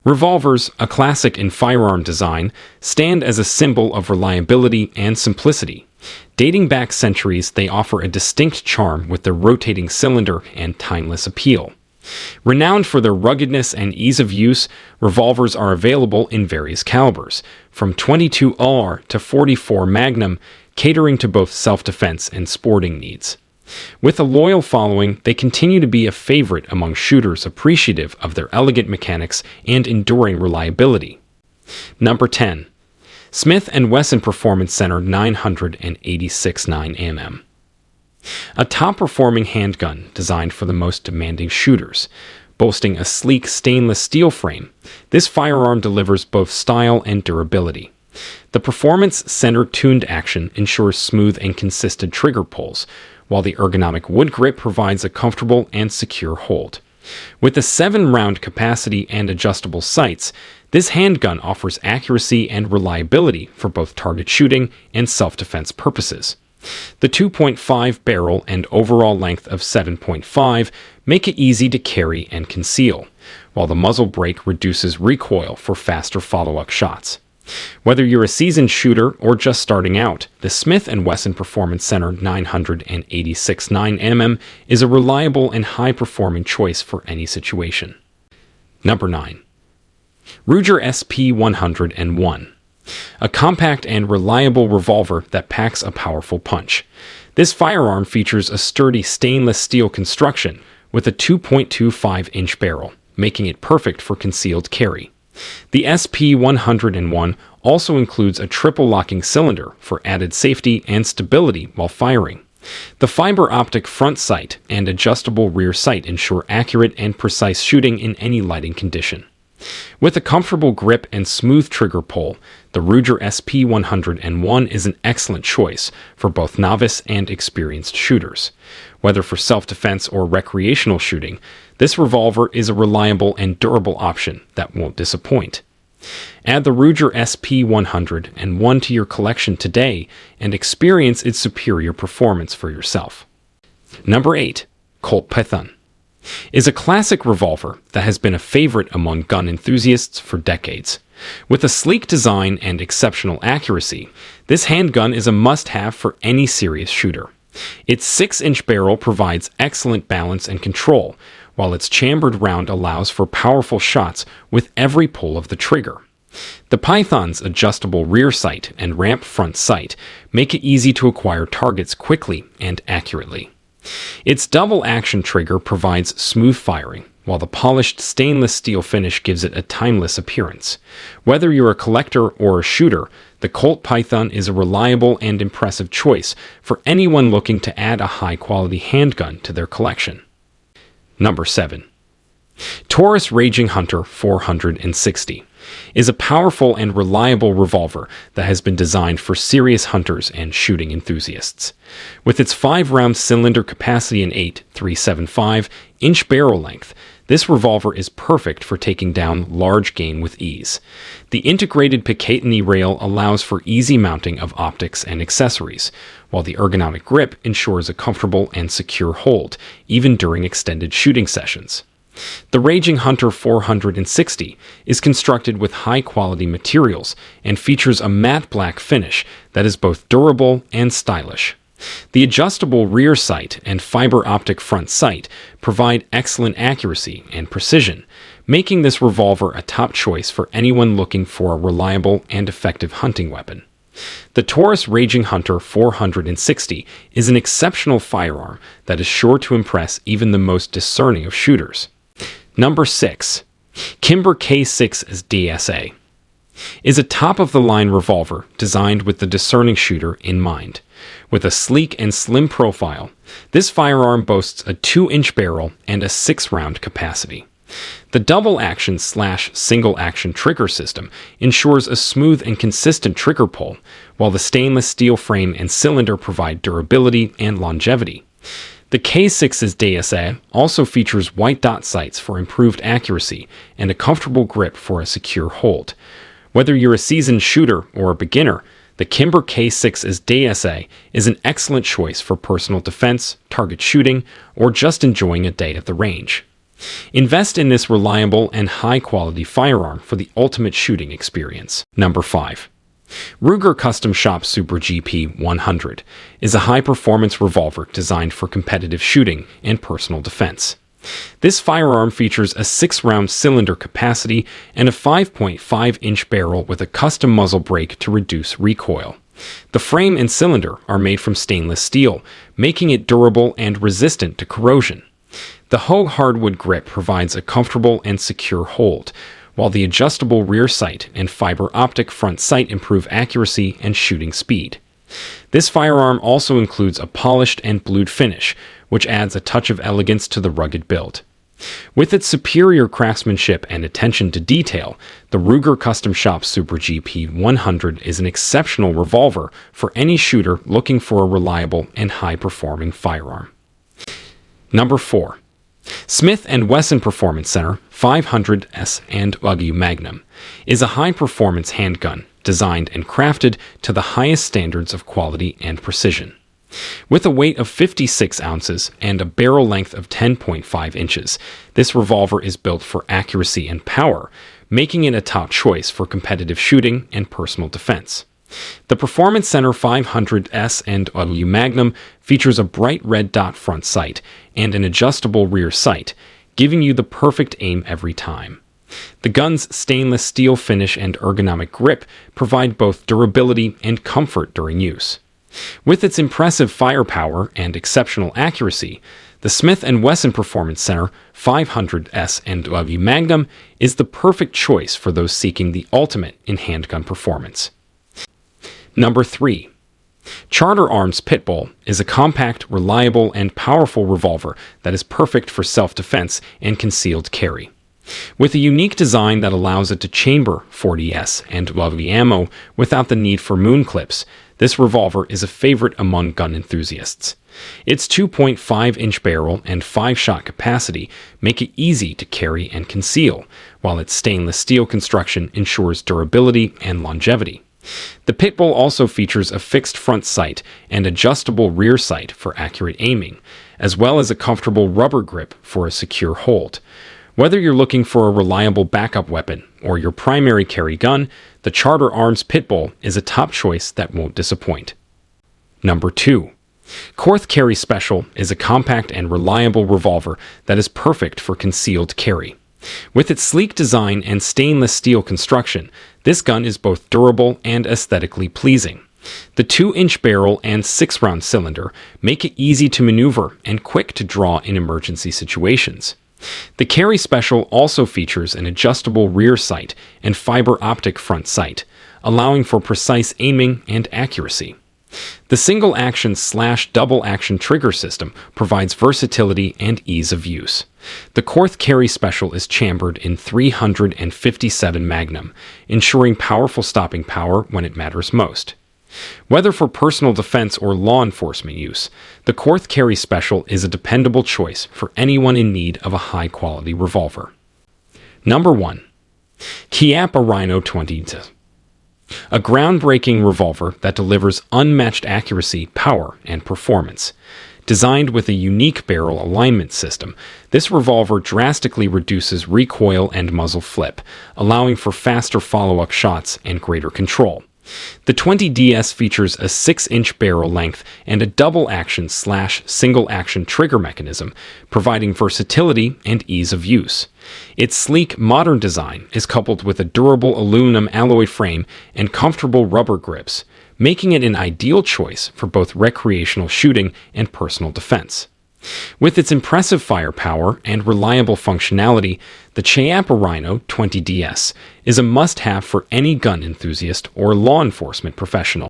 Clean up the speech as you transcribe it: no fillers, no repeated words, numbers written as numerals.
Revolvers, a classic in firearm design, stand as a symbol of reliability and simplicity. Dating back centuries, they offer a distinct charm with their rotating cylinder and timeless appeal. Renowned for their ruggedness and ease of use, revolvers are available in various calibers, from 22 AR to 44 Magnum, catering to both self-defense and sporting needs. With a loyal following, they continue to be a favorite among shooters appreciative of their elegant mechanics and enduring reliability. Number 10. Smith & Wesson Performance Center 986 9mm. A top-performing handgun designed for the most demanding shooters. Boasting a sleek stainless steel frame, this firearm delivers both style and durability. The Performance Center tuned action ensures smooth and consistent trigger pulls, while the ergonomic wood grip provides a comfortable and secure hold. With a 7-round capacity and adjustable sights, this handgun offers accuracy and reliability for both target shooting and self-defense purposes. The 2.5 barrel and overall length of 7.5 make it easy to carry and conceal, while the muzzle brake reduces recoil for faster follow-up shots. Whether you're a seasoned shooter or just starting out, the Smith & Wesson Performance Center 986 9mm is a reliable and high-performing choice for any situation. Number 9. Ruger SP-101. A compact and reliable revolver that packs a powerful punch. This firearm features a sturdy stainless steel construction with a 2.25-inch barrel, making it perfect for concealed carry. The SP-101 also includes a triple locking cylinder for added safety and stability while firing. The fiber optic front sight and adjustable rear sight ensure accurate and precise shooting in any lighting condition. With a comfortable grip and smooth trigger pull, the Ruger SP-101 is an excellent choice for both novice and experienced shooters. Whether for self-defense or recreational shooting, this revolver is a reliable and durable option that won't disappoint. Add the Ruger SP-101 to your collection today and experience its superior performance for yourself. Number 8. Colt Python is a classic revolver that has been a favorite among gun enthusiasts for decades. With a sleek design and exceptional accuracy, this handgun is a must-have for any serious shooter. Its 6-inch barrel provides excellent balance and control, while its chambered round allows for powerful shots with every pull of the trigger. The Python's adjustable rear sight and ramp front sight make it easy to acquire targets quickly and accurately. Its double-action trigger provides smooth firing, while the polished stainless steel finish gives it a timeless appearance. Whether you're a collector or a shooter, the Colt Python is a reliable and impressive choice for anyone looking to add a high-quality handgun to their collection. Number 7. Taurus Raging Hunter 460 is a powerful and reliable revolver that has been designed for serious hunters and shooting enthusiasts. With its 5-round cylinder capacity and 8.375-inch barrel length, this revolver is perfect for taking down large game with ease. The integrated Picatinny rail allows for easy mounting of optics and accessories, while the ergonomic grip ensures a comfortable and secure hold, even during extended shooting sessions. The Raging Hunter 460 is constructed with high-quality materials and features a matte black finish that is both durable and stylish. The adjustable rear sight and fiber optic front sight provide excellent accuracy and precision, making this revolver a top choice for anyone looking for a reliable and effective hunting weapon. The Taurus Raging Hunter 460 is an exceptional firearm that is sure to impress even the most discerning of shooters. Number 6. Kimber K6s DASA is a top-of-the-line revolver designed with the discerning shooter in mind. With a sleek and slim profile, this firearm boasts a 2-inch barrel and a 6-round capacity. The double-action/single-action trigger system ensures a smooth and consistent trigger pull, while the stainless steel frame and cylinder provide durability and longevity. The K6s DASA also features white dot sights for improved accuracy and a comfortable grip for a secure hold. Whether you're a seasoned shooter or a beginner, the Kimber K6s DASA is an excellent choice for personal defense, target shooting, or just enjoying a day at the range. Invest in this reliable and high-quality firearm for the ultimate shooting experience. Number 5. Ruger Custom Shop Super GP 100 is a high-performance revolver designed for competitive shooting and personal defense. This firearm features a 6-round cylinder capacity and a 5.5-inch barrel with a custom muzzle brake to reduce recoil. The frame and cylinder are made from stainless steel, making it durable and resistant to corrosion. The Hogue hardwood grip provides a comfortable and secure hold, while the adjustable rear sight and fiber optic front sight improve accuracy and shooting speed. This firearm also includes a polished and blued finish, which adds a touch of elegance to the rugged build. With its superior craftsmanship and attention to detail, the Ruger Custom Shop Super GP 100 is an exceptional revolver for any shooter looking for a reliable and high-performing firearm. Number 4. Smith & Wesson Performance Center 500S and Magnum is a high-performance handgun designed and crafted to the highest standards of quality and precision. With a weight of 56 ounces and a barrel length of 10.5 inches, this revolver is built for accuracy and power, making it a top choice for competitive shooting and personal defense. The Performance Center 500S and Magnum features a bright red dot front sight and an adjustable rear sight, giving you the perfect aim every time. The gun's stainless steel finish and ergonomic grip provide both durability and comfort during use. With its impressive firepower and exceptional accuracy, the Smith & Wesson Performance Center 500S and Magnum is the perfect choice for those seeking the ultimate in handgun performance. Number 3. Charter Arms Pitbull is a compact, reliable, and powerful revolver that is perfect for self-defense and concealed carry. With a unique design that allows it to chamber 40S and ammo without the need for moon clips, this revolver is a favorite among gun enthusiasts. Its 2.5-inch barrel and 5-shot capacity make it easy to carry and conceal, while its stainless steel construction ensures durability and longevity. The Pitbull also features a fixed front sight and adjustable rear sight for accurate aiming, as well as a comfortable rubber grip for a secure hold. Whether you're looking for a reliable backup weapon or your primary carry gun, the Charter Arms Pitbull is a top choice that won't disappoint. Number 2. Korth Carry Special is a compact and reliable revolver that is perfect for concealed carry. With its sleek design and stainless steel construction, this gun is both durable and aesthetically pleasing. The 2-inch barrel and 6-round cylinder make it easy to maneuver and quick to draw in emergency situations. The Carry Special also features an adjustable rear sight and fiber optic front sight, allowing for precise aiming and accuracy. The single-action/double-action trigger system provides versatility and ease of use. The Korth Carry Special is chambered in 357 Magnum, ensuring powerful stopping power when it matters most. Whether for personal defense or law enforcement use, the Korth Carry Special is a dependable choice for anyone in need of a high-quality revolver. Number 1. Chiappa Rhino 20. A groundbreaking revolver that delivers unmatched accuracy, power, and performance. Designed with a unique barrel alignment system, this revolver drastically reduces recoil and muzzle flip, allowing for faster follow-up shots and greater control. The 20DS features a 6-inch barrel length and a double-action/single-action trigger mechanism, providing versatility and ease of use. Its sleek, modern design is coupled with a durable aluminum alloy frame and comfortable rubber grips, making it an ideal choice for both recreational shooting and personal defense. With its impressive firepower and reliable functionality, the Chiappa Rhino 20DS is a must-have for any gun enthusiast or law enforcement professional.